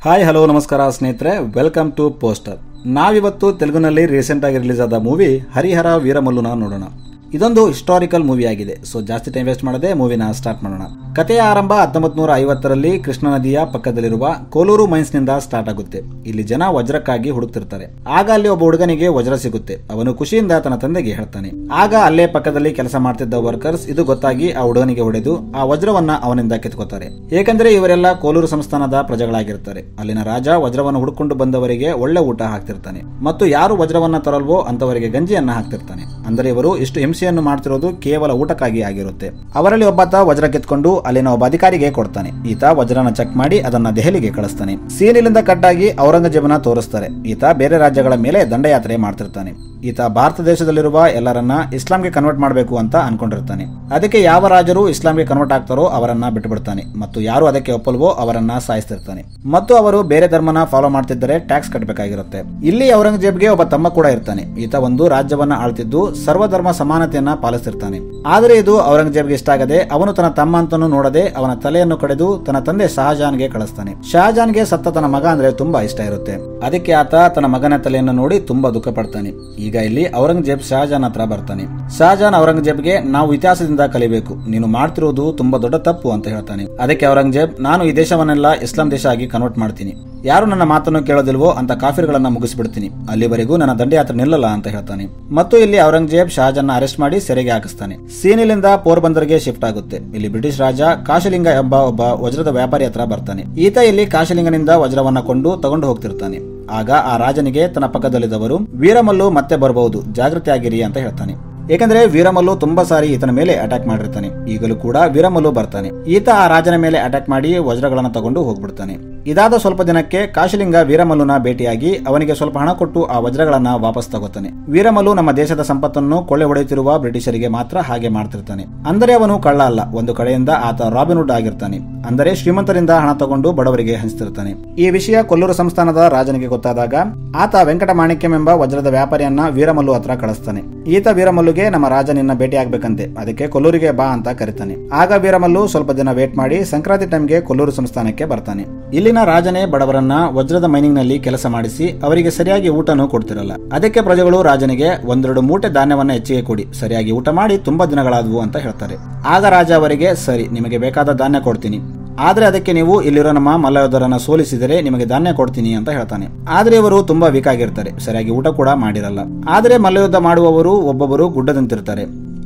Hi hello ನಮಸ್ಕಾರ ಸ್ನೇಹಿತರೆ, welcome to poster. ನಾವಿವತ್ತು ತೆಲುಗಿನಲ್ಲಿ ರೀಸೆಂಟ್ ಆಗಿ ರಿಲೀಸ್ ಆದ ಮೂವಿ ಹರಿಹರ ವೀರಮಲ್ಲುನ ನೋಡೋಣ. ಇದೊಂದು ಹಿಸ್ಟಾರಿಕಲ್ ಮೂವಿ ಆಗಿದೆ. ಸೊ ಜಾಸ್ತಿ ಟೈಮ್ ವೇಸ್ಟ್ ಮಾಡದೆ ಮೂವಿನ ಸ್ಟಾರ್ಟ್ ಮಾಡೋಣ. ಕಥೆಯ ಆರಂಭ 1950ರಲ್ಲಿ ಕೃಷ್ಣ ನದಿಯ ಪಕ್ಕದಲ್ಲಿರುವ ಕೋಲೂರು ಮೈನ್ಸ್ ನಿಂದ ಸ್ಟಾರ್ಟ್ ಆಗುತ್ತೆ. ಇಲ್ಲಿ ಜನ ವಜ್ರಕ್ಕಾಗಿ ಹುಡುಕ್ತಿರ್ತಾರೆ. ಆಗ ಅಲ್ಲಿ ಒಬ್ಬ ಹುಡುಗನಿಗೆ ವಜ್ರ ಸಿಗುತ್ತೆ. ಅವನು ಖುಷಿಯಿಂದ ತನ್ನ ತಂದೆಗೆ ಹೇಳ್ತಾನೆ. ಆಗ ಅಲ್ಲೇ ಪಕ್ಕದಲ್ಲಿ ಕೆಲಸ ಮಾಡ್ತಿದ್ದ ವರ್ಕರ್ಸ್ ಇದು ಗೊತ್ತಾಗಿ ಆ ಹುಡುಗನಿಗೆ ಹೊಡೆದು ಆ ವಜ್ರವನ್ನ ಅವನಿಂದ ಕಿತ್ಕೋತಾರೆ. ಏಕೆಂದ್ರೆ ಇವರೆಲ್ಲ ಕೋಲೂರು ಸಂಸ್ಥಾನದ ಪ್ರಜೆಗಳಾಗಿರ್ತಾರೆ. ಅಲ್ಲಿನ ರಾಜ ವಜ್ರವನ್ನು ಹುಡುಕೊಂಡು ಬಂದವರಿಗೆ ಒಳ್ಳೆ ಊಟ ಹಾಕ್ತಿರ್ತಾನೆ ಮತ್ತು ಯಾರು ವಜ್ರವನ್ನ ತರಲ್ವೋ ಅಂತವರಿಗೆ ಗಂಜಿಯನ್ನ ಹಾಕ್ತಿರ್ತಾನೆ. ಅಂದರೆ ಇವರು ಇಷ್ಟು ಹಿಂಸೆಯನ್ನು ಮಾಡ್ತಿರೋದು ಕೇವಲ ಊಟಕ್ಕಾಗಿ ಆಗಿರುತ್ತೆ. ಅವರಲ್ಲಿ ಒಬ್ಬಾತ ವಜ್ರ ಕಿತ್ಕೊಂಡು ಅಲ್ಲಿನ ಒಬ್ಬ ಅಧಿಕಾರಿಗೆ ಕೊಡ್ತಾನೆ. ಈತ ವಜ್ರನ ಚೆಕ್ ಮಾಡಿ ಅದನ್ನ ದೆಹಲಿಗೆ ಕಳಿಸ್ತಾನೆ. ಸೀನಿಲಿಂದ ಕಟ್ಟಾಗಿ ಔರಂಗಜೇಬನ ತೋರಿಸ್ತಾರೆ. ಈತ ಬೇರೆ ರಾಜ್ಯಗಳ ಮೇಲೆ ದಂಡಯಾತ್ರೆ ಮಾಡ್ತಿರ್ತಾನೆ. ಈತ ಭಾರತ ದೇಶದಲ್ಲಿರುವ ಎಲ್ಲರನ್ನ ಇಸ್ಲಾಂಗೆ ಕನ್ವರ್ಟ್ ಮಾಡಬೇಕು ಅಂತ ಅನ್ಕೊಂಡಿರ್ತಾನೆ. ಅದಕ್ಕೆ ಯಾವ ರಾಜರು ಇಸ್ಲಾಂಗೆ ಕನ್ವರ್ಟ್ ಆಗ್ತಾರೋ ಅವರನ್ನ ಬಿಟ್ಟುಬಿಡ್ತಾನೆ ಮತ್ತು ಯಾರು ಅದಕ್ಕೆ ಒಪ್ಪಲ್ವೋ ಅವರನ್ನ ಸಾಯಿಸ್ತಿರ್ತಾನೆ. ಮತ್ತು ಅವರು ಬೇರೆ ಧರ್ಮನ ಫಾಲೋ ಮಾಡ್ತಿದ್ದರೆ ಟ್ಯಾಕ್ಸ್ ಕಟ್ಟಬೇಕಾಗಿರುತ್ತೆ. ಇಲ್ಲಿ ಔರಂಗಜೇಬ್ಗೆ ಒಬ್ಬ ತಮ್ಮ ಕೂಡ ಇರ್ತಾನೆ. ಈತ ಒಂದು ರಾಜ್ಯವನ್ನ ಆಳ್ತಿದ್ದು ಸರ್ವಧರ್ಮ ಸಮಾನತೆಯನ್ನ ಪಾಲಿಸ್ತಿರ್ತಾನೆ. ಆದರೆ ಇದು ಔರಂಗಜೇಬ್ಗೆ ಇಷ್ಟ ಆಗದೆ ಅವನು ತನ್ನ ತಮ್ಮ ಅಂತನೂ ನೋಡದೆ ಅವನ ತಲೆಯನ್ನು ಕಡೆದು ತನ್ನ ತಂದೆ ಶಹಜಾನ್ಗೆ ಕಳಿಸ್ತಾನೆ. ಶಹಜಾನ್ಗೆ ಸತ್ತ ತನ್ನ ಮಗ ಅಂದ್ರೆ ತುಂಬಾ ಇಷ್ಟ ಇರುತ್ತೆ. ಅದಕ್ಕೆ ಆತ ತನ್ನ ಮಗನ ತಲೆಯನ್ನು ನೋಡಿ ತುಂಬಾ ದುಃಖ ಪಡ್ತಾನೆ. ಈಗ ಇಲ್ಲಿ ಔರಂಗಜೇಬ್ ಶಹಜಾನ್ ಹತ್ರ ಬರ್ತಾನೆ. ಶಹಜಾನ್ ಔರಂಗಜೇಬ್ಗೆ ನಾವು ಇತಿಹಾಸದಿಂದ ಕಲಿಬೇಕು, ನೀನು ಮಾಡ್ತಿರೋದು ತುಂಬಾ ದೊಡ್ಡ ತಪ್ಪು ಅಂತ ಹೇಳ್ತಾನೆ. ಅದಕ್ಕೆ ಔರಂಗಜೇಬ್, ನಾನು ಈ ದೇಶವನ್ನೆಲ್ಲ ಇಸ್ಲಾಂ ದೇಶ ಆಗಿ ಕನ್ವರ್ಟ್ ಮಾಡ್ತೀನಿ. ಯಾರು ನನ್ನ ಮಾತನ್ನು ಕೇಳೋದಿಲ್ವೋ ಅಂತ ಕಾಫಿರ್ಗಳನ್ನ ಮುಗಿಸ್ಬಿಡ್ತೀನಿ. ಅಲ್ಲಿವರೆಗೂ ನನ್ನ ದಂಡಯಾತ್ರೆ ನಿಲ್ಲಲ್ಲ ಅಂತ ಹೇಳ್ತಾನೆ. ಮತ್ತು ಇಲ್ಲಿ ಔರಂಗಜೇಬ್ ಶಹಜಾನ್ ಅರೆಸ್ಟ್ ಮಾಡಿ ಸೆರೆಗೆ ಹಾಕಿಸ್ತಾನೆ. ಸೀನಿಲಿಂದ ಪೋರ್ಬಂದರ್ಗೆ ಶಿಫ್ಟ್ ಆಗುತ್ತೆ. ಇಲ್ಲಿ ಬ್ರಿಟಿಷ್ ರಾಜ ಕಾಶಲಿಂಗ ಎಂಬ ಒಬ್ಬ ವಜ್ರದ ವ್ಯಾಪಾರಿ ಹತ್ರ ಬರ್ತಾನೆ. ಈತ ಇಲ್ಲಿ ಕಾಶಲಿಂಗನಿಂದ ವಜ್ರವನ್ನ ತಗೊಂಡು ಹೋಗ್ತಿರ್ತಾನೆ. ಆಗ ಆ ರಾಜನಿಗೆ ತನ್ನ ಪಕ್ಕದಲ್ಲಿದ್ದವರು ವೀರಮಲ್ಲು ಮತ್ತೆ ಬರಬಹುದು, ಜಾಗೃತಿ ಆಗಿರಿ ಅಂತ ಹೇಳ್ತಾನೆ. ಏಕೆಂದ್ರೆ ವೀರಮಲ್ಲು ತುಂಬಾ ಸಾರಿ ಈತನ ಮೇಲೆ ಅಟ್ಯಾಕ್ ಮಾಡಿರ್ತಾನೆ. ಈಗಲೂ ಕೂಡ ವೀರಮಲ್ಲು ಬರ್ತಾನೆ. ಈತ ಆ ರಾಜನ ಮೇಲೆ ಅಟ್ಯಾಕ್ ಮಾಡಿ ವಜ್ರಗಳನ್ನ ತಗೊಂಡು ಹೋಗ್ಬಿಡ್ತಾನೆ. ಇದಾದ ಸ್ವಲ್ಪ ದಿನಕ್ಕೆ ಕಾಶಲಿಂಗ ವೀರಮಲ್ಲುನ ಭೇಟಿಯಾಗಿ ಅವನಿಗೆ ಸ್ವಲ್ಪ ಹಣ ಕೊಟ್ಟು ಆ ವಜ್ರಗಳನ್ನ ವಾಪಸ್ ತಗೋತಾನೆ. ವೀರಮಲ್ಲು ನಮ್ಮ ದೇಶದ ಸಂಪತ್ತನ್ನು ಕೊಳ್ಳೆ ಹೊಡೆಯುತ್ತಿರುವ ಬ್ರಿಟಿಷರಿಗೆ ಮಾತ್ರ ಹಾಗೆ ಮಾಡ್ತಿರ್ತಾನೆ. ಅಂದರೆ ಅವನು ಕಳ್ಳ ಅಲ್ಲ. ಒಂದು ಕಡೆಯಿಂದ ಆತ ರಾಬಿನ್ಹುಡ್ ಆಗಿರ್ತಾನೆ. ಅಂದರೆ ಶ್ರೀಮಂತರಿಂದ ಹಣ ತಗೊಂಡು ಬಡವರಿಗೆ ಹಂಚ್ತಿರ್ತಾನೆ. ಈ ವಿಷಯ ಕೊಲ್ಲೂರು ಸಂಸ್ಥಾನದ ರಾಜನಿಗೆ ಗೊತ್ತಾದಾಗ ಆತ ವೆಂಕಟ ಮಾಣಿಕ್ಯಂ ಎಂಬ ವಜ್ರದ ವ್ಯಾಪಾರಿಯನ್ನ ವೀರಮಲ್ಲು ಹತ್ರ ಕಳಿಸ್ತಾನೆ. ಈತ ವೀರಮಲ್ಲುಗೆ ನಮ್ಮ ರಾಜ ನಿನ್ನ ಭೇಟಿ ಆಗ್ಬೇಕಂತೆ, ಅದಕ್ಕೆ ಕೊಲ್ಲೂರಿಗೆ ಬಾ ಅಂತ ಕರೀತಾನೆ. ಆಗ ವೀರಮಲ್ಲು ಸ್ವಲ್ಪ ದಿನ ವೇಟ್ ಮಾಡಿ ಸಂಕ್ರಾಂತಿ ಟೈಮ್ಗೆ ಕೊಲ್ಲೂರು ಸಂಸ್ಥಾನಕ್ಕೆ ಬರ್ತಾನೆ. ಇಲ್ಲಿನ ರಾಜನೇ ಬಡವರನ್ನ ವಜ್ರದ ಮೈನಿಂಗ್ ನಲ್ಲಿ ಕೆಲಸ ಮಾಡಿಸಿ ಅವರಿಗೆ ಸರಿಯಾಗಿ ಊಟನೂ ಕೊಡ್ತಿರಲ್ಲ. ಅದಕ್ಕೆ ಪ್ರಜೆಗಳು ರಾಜನಿಗೆ ಒಂದೆರಡು ಮೂಟೆ ಧಾನ್ಯವನ್ನ ಹೆಚ್ಚಿಗೆ ಕೊಡಿ, ಸರಿಯಾಗಿ ಊಟ ಮಾಡಿ ತುಂಬಾ ದಿನಗಳಾದವು ಅಂತ ಹೇಳ್ತಾರೆ. ಆಗ ರಾಜ ಅವರಿಗೆ, ಸರಿ, ನಿಮಗೆ ಬೇಕಾದ ಧಾನ್ಯ ಕೊಡ್ತೀನಿ, ಆದ್ರೆ ಅದಕ್ಕೆ ನೀವು ಇಲ್ಲಿರೋ ನಮ್ಮ ಮಲ್ಲಯೋಧರನ್ನ ಸೋಲಿಸಿದರೆ ನಿಮಗೆ ಧಾನ್ಯ ಕೊಡ್ತೀನಿ ಅಂತ ಹೇಳ್ತಾನೆ. ಆದ್ರೆ ಇವರು ತುಂಬಾ ವೀಕ್ ಆಗಿರ್ತಾರೆ, ಸರಿಯಾಗಿ ಊಟ ಕೂಡ ಮಾಡಿರಲ್ಲ. ಆದ್ರೆ ಮಲ್ಲಯುದ್ಧ ಮಾಡುವವರು ಒಬ್ಬೊಬ್ಬರು ಗುಡ್ಡದಂತಿರ್ತಾರೆ.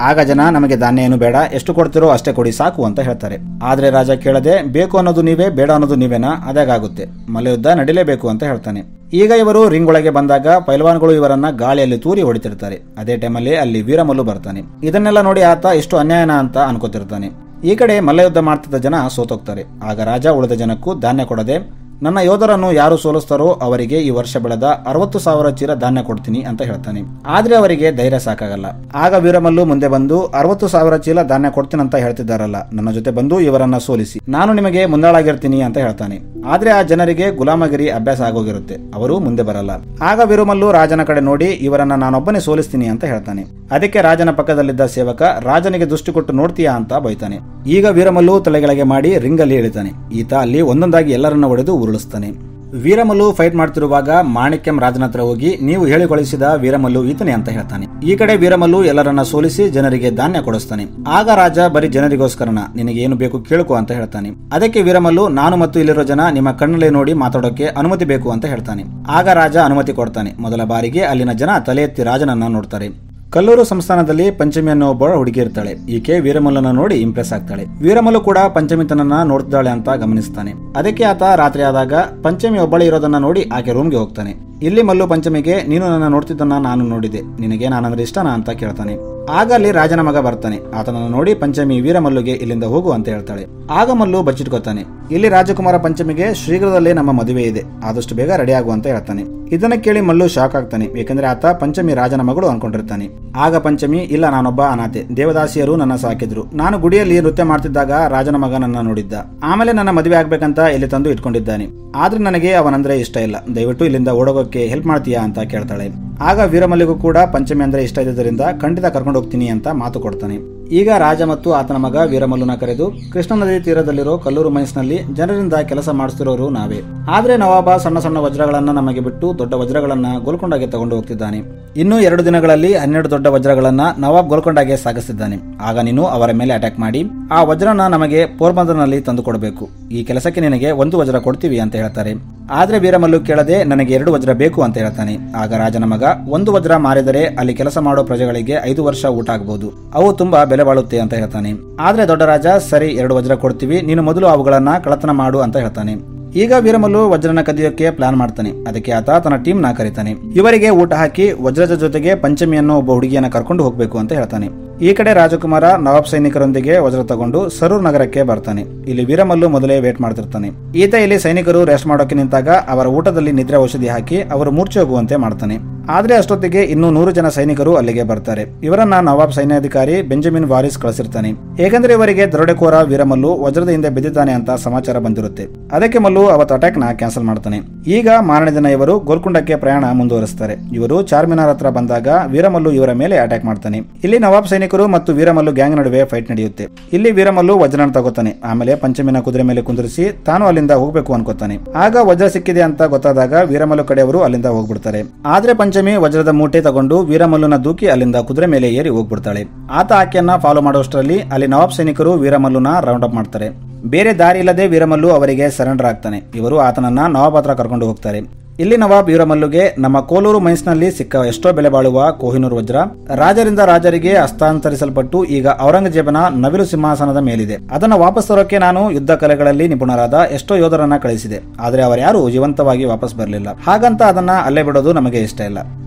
ಆಗ ಜನ, ನಮಗೆ ಧಾನ್ಯ ಏನು ಬೇಡ, ಎಷ್ಟು ಕೊಡ್ತಿರೋ ಅಷ್ಟೇ ಕೊಡಿ ಸಾಕು ಅಂತ ಹೇಳ್ತಾರೆ. ಆದ್ರೆ ರಾಜ ಕೇಳದೆ, ಬೇಕು ಅನ್ನೋದು ನೀವೇ, ಬೇಡ ಅನ್ನೋದು ನೀವೇನಾ, ಅದಾಗುತ್ತೆ, ಮಲ್ಲಯುದ್ಧ ನಡಿಲೇಬೇಕು ಅಂತ ಹೇಳ್ತಾನೆ. ಈಗ ಇವರು ರಿಂಗ್ ಒಳಗೆ ಬಂದಾಗ ಪೈಲ್ವಾನ್ಗಳು ಇವರನ್ನ ಗಾಳಿಯಲ್ಲಿ ತೂರಿ ಹೊಡಿತಿರ್ತಾರೆ. ಅದೇ ಟೈಮಲ್ಲಿ ಅಲ್ಲಿ ವೀರಮಲ್ಲು ಬರ್ತಾನೆ. ಇದನ್ನೆಲ್ಲ ನೋಡಿ ಆತ ಎಷ್ಟು ಅನ್ಯಾಯನ ಅಂತ ಅನ್ಕೋತಿರ್ತಾನೆ. ಈ ಕಡೆ ಮಲ್ಲಯುದ್ಧ ಮಾಡ್ತಿದ್ದ ಜನ ಸೋತೋಗ್ತಾರೆ. ಆಗ ರಾಜ ಉಳಿದ ಜನಕ್ಕೂ ಧಾನ್ಯ ಕೊಡದೆ, ನನ್ನ ಯೋಧರನ್ನು ಯಾರು ಸೋಲಿಸ್ತಾರೋ ಅವರಿಗೆ ಈ ವರ್ಷ ಬೆಳೆದ 60,000 ಚೀಲ ಧಾನ್ಯ ಕೊಡ್ತೀನಿ ಅಂತ ಹೇಳ್ತಾನೆ. ಆದ್ರೆ ಅವರಿಗೆ ಧೈರ್ಯ ಸಾಕಾಗಲ್ಲ. ಆಗ ವೀರಮಲ್ಲು ಮುಂದೆ ಬಂದು 60,000 ಚೀಲ ಧಾನ್ಯ ಕೊಡ್ತೀನಂತ ಹೇಳ್ತಿದ್ದಾರಲ್ಲ, ನನ್ನ ಜೊತೆ ಬಂದು ಇವರನ್ನ ಸೋಲಿಸಿ, ನಾನು ನಿಮಗೆ ಮುಂದಾಳಾಗಿರ್ತೀನಿ ಅಂತ ಹೇಳ್ತಾನೆ. ಆದ್ರೆ ಆ ಜನರಿಗೆ ಗುಲಾಮಗಿರಿ ಅಭ್ಯಾಸ ಆಗೋಗಿರುತ್ತೆ, ಅವರು ಮುಂದೆ ಬರಲ್ಲ. ಆಗ ವೀರಮಲ್ಲು ರಾಜನ ಕಡೆ ನೋಡಿ, ಇವರನ್ನ ನಾನೊಬ್ಬನೇ ಸೋಲಿಸ್ತೀನಿ ಅಂತ ಹೇಳ್ತಾನೆ. ಅದಕ್ಕೆ ರಾಜನ ಪಕ್ಕದಲ್ಲಿದ್ದ ಸೇವಕ ರಾಜನಿಗೆ ದೃಷ್ಟಿ ಕೊಟ್ಟು ನೋಡ್ತೀಯಾ ಅಂತ ಬೈತಾನೆ. ಈಗ ವೀರಮಲ್ಲು ತಲೆಗೆಳಗೆ ಮಾಡಿ ರಿಂಗಲ್ಲಿ ಇಳಿತಾನೆ. ಈತ ಅಲ್ಲಿ ಒಂದೊಂದಾಗಿ ಎಲ್ಲರನ್ನ ಹೊಡೆದು ಉರುಳಿಸ್ತಾನೆ. ವೀರಮಲ್ಲು ಫೈಟ್ ಮಾಡ್ತಿರುವಾಗ ಮಾಣಿಕ್ಯಂ ರಾಜನ ಹತ್ರ ಹೋಗಿ, ನೀವು ಹೇಳಿ ಕಳಿಸಿದ ವೀರಮಲ್ಲು ಈತನೇ ಅಂತ ಹೇಳ್ತಾನೆ. ಈ ಕಡೆ ವೀರಮಲ್ಲು ಎಲ್ಲರನ್ನ ಸೋಲಿಸಿ ಜನರಿಗೆ ಧಾನ್ಯ ಕೊಡಿಸ್ತಾನೆ. ಆಗ ರಾಜ, ಬರೀ ಜನರಿಗೋಸ್ಕರನ, ನಿನಗೆ ಏನು ಬೇಕು ಕೇಳ್ಕೊ ಅಂತ ಹೇಳ್ತಾನೆ. ಅದಕ್ಕೆ ವೀರಮಲ್ಲು, ನಾನು ಮತ್ತು ಇಲ್ಲಿರೋ ಜನ ನಿಮ್ಮ ಕಣ್ಣಲ್ಲಿ ನೋಡಿ ಮಾತಾಡೋಕೆ ಅನುಮತಿ ಬೇಕು ಅಂತ ಹೇಳ್ತಾನೆ. ಆಗ ರಾಜ ಅನುಮತಿ ಕೊಡ್ತಾನೆ. ಮೊದಲ ಬಾರಿಗೆ ಅಲ್ಲಿನ ಜನ ತಲೆ ಎತ್ತಿ ರಾಜನನ್ನ ನೋಡ್ತಾರೆ. ಕಲ್ಲೂರು ಸಂಸ್ಥಾನದಲ್ಲಿ ಪಂಚಮಿ ಅನ್ನೋ ಒಬ್ಬ ಹುಡುಗಿ ಇರ್ತಾಳೆ. ಈಕೆ ವೀರಮಲ್ಲನ ನೋಡಿ ಇಂಪ್ರೆಸ್ ಆಗ್ತಾಳೆ. ವೀರಮಲ್ಲು ಕೂಡ ಪಂಚಮಿ ತನ್ನನ್ನ ನೋಡ್ತಿದ್ದಾಳೆ ಅಂತ ಗಮನಿಸ್ತಾನೆ. ಅದಕ್ಕೆ ಆತ ರಾತ್ರಿ ಆದಾಗ ಪಂಚಮಿ ಒಬ್ಬಳೆ ಇರೋದನ್ನ ನೋಡಿ ಆಕೆ ರೂಮ್ಗೆ ಹೋಗ್ತಾನೆ. ಇಲ್ಲಿ ಮಲ್ಲು ಪಂಚಮಿಗೆ, ನೀನು ನನ್ನ ನೋಡ್ತಿದ್ದನ್ನ ನಾನು ನೋಡಿದೆ, ನಿನಗೆ ನಾನಂದ್ರೆ ಇಷ್ಟನಾ ಅಂತ ಕೇಳ್ತಾನೆ. ಆಗ ಅಲ್ಲಿ ರಾಜನ ಮಗ ಬರ್ತಾನೆ. ಆತನನ್ನು ನೋಡಿ ಪಂಚಮಿ ವೀರಮಲ್ಲುಗೆ ಇಲ್ಲಿಂದ ಹೋಗು ಅಂತ ಹೇಳ್ತಾಳೆ. ಆಗ ಮಲ್ಲು ಬಚ್ಚಿಟ್ಕೋತಾನೆ. ಇಲ್ಲಿ ರಾಜಕುಮಾರ ಪಂಚಮಿಗೆ ಶೀಘ್ರದಲ್ಲೇ ನಮ್ಮ ಮದುವೆ ಇದೆ, ಆದಷ್ಟು ಬೇಗ ರೆಡಿ ಆಗು ಅಂತ ಹೇಳ್ತಾನೆ. ಇದನ್ನ ಕೇಳಿ ಮಲ್ಲು ಶಾಕ್ ಆಗ್ತಾನೆ. ಏಕೆಂದ್ರೆ ಆತ ಪಂಚಮಿ ರಾಜನ ಮಗಳು ಅನ್ಕೊಂಡಿರ್ತಾನೆ. ಆಗ ಪಂಚಮಿ, ಇಲ್ಲ, ನಾನೊಬ್ಬ ಅನಾಥೆ, ದೇವದಾಸಿಯರು ನನ್ನ ಸಾಕಿದ್ರು. ನಾನು ಗುಡಿಯಲ್ಲಿ ನೃತ್ಯ ಮಾಡ್ತಿದ್ದಾಗ ರಾಜನ ಮಗ ನನ್ನ ನೋಡಿದ್ದ. ಆಮೇಲೆ ನನ್ನ ಮದುವೆ ಆಗ್ಬೇಕಂತ ಇಲ್ಲಿ ತಂದು ಇಟ್ಕೊಂಡಿದ್ದಾನೆ. ಆದ್ರೆ ನನಗೆ ಅವನಂದ್ರೆ ಇಷ್ಟ ಇಲ್ಲ, ದಯವಿಟ್ಟು ಇಲ್ಲಿಂದ ಓಡೋಗೋಕೆ ಹೆಲ್ಪ್ ಮಾಡ್ತೀಯಾ ಅಂತ ಕೇಳ್ತಾಳೆ. ಆಗ ವೀರಮಲ್ಲಿಗೂ ಕೂಡ ಪಂಚಮಿ ಅಂದ್ರೆ ಇಷ್ಟ ಇದ್ದುದರಿಂದ ಖಂಡಿತ ಕರ್ಕೊಂಡು ಹೋಗ್ತೀನಿ ಅಂತ ಮಾತು ಕೊಡ್ತಾನೆ. ಈಗ ರಾಜ ಮತ್ತು ಆತನ ಮಗ ವೀರಮಲ್ಲುನ ಕರೆದು ಕೃಷ್ಣಾ ನದಿ ತೀರದಲ್ಲಿರೋ ಕಲ್ಲೂರು ಮೈನ್ಸ್ನಲ್ಲಿ ಜನರಿಂದ ಕೆಲಸ ಮಾಡಿಸ್ತಿರೋರು ನಾವೇ. ಆದ್ರೆ ನವಾಬ ಸಣ್ಣ ಸಣ್ಣ ವಜ್ರಗಳನ್ನ ನಮಗೆ ಬಿಟ್ಟು ದೊಡ್ಡ ವಜ್ರಗಳನ್ನ ಗೋಲ್ಕೊಂಡಾಗೆ ತಗೊಂಡು ಹೋಗ್ತಿದ್ದಾನೆ. ಇನ್ನು 2 ದಿನಗಳಲ್ಲಿ 12 ದೊಡ್ಡ ವಜ್ರಗಳನ್ನ ನವಾಬ್ ಗೋಲ್ಕೊಂಡಾಗೆ ಸಾಗಿಸ್ತಿದ್ದಾನೆ. ಆಗ ನೀನು ಅವರ ಮೇಲೆ ಅಟ್ಯಾಕ್ ಮಾಡಿ ಆ ವಜ್ರನ ನಮಗೆ ಪೋರ್ಬಂದರ್ನಲ್ಲಿ ತಂದು ಕೊಡಬೇಕು. ಈ ಕೆಲಸಕ್ಕೆ ನಿನಗೆ 1 ವಜ್ರ ಕೊಡ್ತೀವಿ ಅಂತ ಹೇಳ್ತಾರೆ. ಆದ್ರೆ ವೀರಮಲ್ಲು ಕೇಳದೆ ನನಗೆ 2 ವಜ್ರ ಬೇಕು ಅಂತ ಹೇಳ್ತಾನೆ. ಆಗ ರಾಜನ ಮಗ 1 ವಜ್ರ ಮಾರಿದರೆ ಅಲ್ಲಿ ಕೆಲಸ ಮಾಡೋ ಪ್ರಜೆಗಳಿಗೆ 5 ವರ್ಷ ಊಟ ಆಗಬಹುದು, ಅವು ತುಂಬಾ ಬೆಲೆ ಬಾಳುತ್ತೆ ಅಂತ ಹೇಳ್ತಾನೆ. ಆದ್ರೆ ದೊಡ್ಡ ರಾಜ ಸರಿ 2 ವಜ್ರ ಕೊಡ್ತೀವಿ, ನೀನು ಮೊದಲು ಅವುಗಳನ್ನ ಕಳತನ ಮಾಡು ಅಂತ ಹೇಳ್ತಾನೆ. ಈಗ ವೀರಮಲ್ಲು ವಜ್ರನ ಕದಿಯೋಕೆ ಪ್ಲಾನ್ ಮಾಡ್ತಾನೆ. ಅದಕ್ಕೆ ಆತ ತನ್ನ ಟೀಮ್ ನ ಕರೀತಾನೆ. ಇವರಿಗೆ ಊಟ ಹಾಕಿ ವಜ್ರದ ಜೊತೆಗೆ ಪಂಚಮಿಯನ್ನು ಒಬ್ಬ ಹುಡುಗಿಯನ್ನ ಕರ್ಕೊಂಡು ಹೋಗ್ಬೇಕು ಅಂತ ಹೇಳ್ತಾನೆ. ಈ ಕಡೆ ರಾಜಕುಮಾರ ನವಾಬ್ ಸೈನಿಕರೊಂದಿಗೆ ವಜ್ರ ತಗೊಂಡು ಸರೂರ್ ನಗರಕ್ಕೆ ಬರ್ತಾನೆ. ಇಲ್ಲಿ ವೀರಮಲ್ಲು ಮೊದಲೇ ವೇಟ್ ಮಾಡ್ತಿರ್ತಾನೆ. ಈತ ಇಲ್ಲಿ ಸೈನಿಕರು ರೆಸ್ಟ್ ಮಾಡೋಕೆ ನಿಂತಾಗ ಅವರ ಊಟದಲ್ಲಿ ನಿದ್ರೆ ಔಷಧಿ ಹಾಕಿ ಅವರು ಮೂರ್ಛೆ ಹೋಗುವಂತೆ ಮಾಡ್ತಾನೆ. ಆದ್ರೆ ಅಷ್ಟೊತ್ತಿಗೆ ಇನ್ನೂ 100 ಜನ ಸೈನಿಕರು ಅಲ್ಲಿಗೆ ಬರ್ತಾರೆ. ಇವರನ್ನ ನವಾಬ್ ಸೈನ್ಯಾಧಿಕಾರಿ ಬೆಂಜಮಿನ್ ವಾರಿಸ್ ಕಳಿಸಿರ್ತಾನೆ. ಏಕೆಂದ್ರೆ ಇವರಿಗೆ ದರೋಡೆಕೋರ ವೀರಮಲ್ಲು ವಜ್ರದ ಹಿಂದೆ ಬಿದ್ದಿದ್ದಾನೆ ಅಂತ ಸಮಾಚಾರ ಬಂದಿರುತ್ತೆ. ಅದಕ್ಕೆ ಮಲ್ಲು ಅವತ್ತು ಅಟ್ಯಾಕ್ ನ ಕ್ಯಾನ್ಸಲ್ ಮಾಡ್ತಾನೆ. ಈಗ ಮಾರನೇ ದಿನ ಇವರು ಗೋಲ್ಕೊಂಡಕ್ಕೆ ಪ್ರಯಾಣ ಮುಂದುವರಿಸ್ತಾರೆ. ಇವರು ಚಾರ್ಮಿನಾರ್ ಹತ್ರ ಬಂದಾಗ ವೀರಮಲ್ಲು ಇವರ ಮೇಲೆ ಅಟ್ಯಾಕ್ ಮಾಡ್ತಾನೆ. ಇಲ್ಲಿ ನವಾಬ್ ಸೈನಿಕರು ಮತ್ತು ವೀರಮಲ್ಲು ಗ್ಯಾಂಗ್ ನಡುವೆ ಫೈಟ್ ನಡೆಯುತ್ತೆ. ಇಲ್ಲಿ ವೀರಮಲ್ಲು ವಜ್ರನ ತಗೋತಾನೆ. ಆಮೇಲೆ ಪಂಚಮಿನ ಕುದುರೆ ಮೇಲೆ ಕುಂದಿರಿಸಿ ತಾನು ಅಲ್ಲಿಂದ ಹೋಗ್ಬೇಕು ಅನ್ಕೋತಾನೆ. ಆಗ ವಜ್ರ ಸಿಕ್ಕಿದೆ ಅಂತ ಗೊತ್ತಾದಾಗ ವೀರಮಲ್ಲು ಕಡೆಯವರು ಅಲ್ಲಿಂದ ಹೋಗ್ಬಿಡ್ತಾರೆ. ಆದ್ರೆ ಪಂಚಮಿ ವಜ್ರದ ಮೂಟೆ ತಗೊಂಡು ವೀರಮಲ್ಲುನ ದೂಕಿ ಅಲ್ಲಿಂದ ಕುದುರೆ ಮೇಲೆ ಏರಿ ಹೋಗ್ಬಿಡ್ತಾಳೆ. ಆತ ಆಕೆಯನ್ನ ಫಾಲೋ ಮಾಡುವಷ್ಟರಲ್ಲಿ ಅಲ್ಲಿ ನವಾಬ್ ಸೈನಿಕರು ವೀರಮಲ್ಲುನ ರೌಂಡ್ ಅಪ್ ಮಾಡ್ತಾರೆ. ಬೇರೆ ದಾರಿ ಇಲ್ಲದೆ ವೀರಮಲ್ಲು ಅವರಿಗೆ ಸರೆಂಡರ್ ಆಗ್ತಾನೆ. ಇವರು ಆತನನ್ನ ನವಾಬ್ ಹತ್ರ ಕರ್ಕೊಂಡು ಹೋಗ್ತಾರೆ. ಇಲ್ಲಿ ನವಾಬ್ ವೀರಮಲ್ಲುಗೆ ನಮ್ಮ ಕೋಲೂರು ಮೈನ್ಸ್ ನಲ್ಲಿ ಸಿಕ್ಕ ಎಷ್ಟೋ ಬೆಲೆ ಬಾಳುವ ಕೊಹಿನೂರ್ ವಜ್ರ ರಾಜರಿಂದ ರಾಜರಿಗೆ ಹಸ್ತಾಂತರಿಸಲ್ಪಟ್ಟು ಈಗ ಔರಂಗಜೇಬನ ನವಿಲು ಸಿಂಹಾಸನದ ಮೇಲಿದೆ. ಅದನ್ನ ವಾಪಸ್ ತರೋಕೆ ನಾನು ಯುದ್ಧ ಕಲೆಗಳಲ್ಲಿ ನಿಪುಣರಾದ ಎಷ್ಟೋ ಯೋಧರನ್ನ ಕಳಿಸಿದೆ. ಆದ್ರೆ ಅವರ್ಯಾರು ಜೀವಂತವಾಗಿ ವಾಪಸ್ ಬರಲಿಲ್ಲ. ಹಾಗಂತ ಅದನ್ನ ಅಲ್ಲೇ ಬಿಡೋದು ನಮಗೆ ಇಷ್ಟ ಇಲ್ಲ.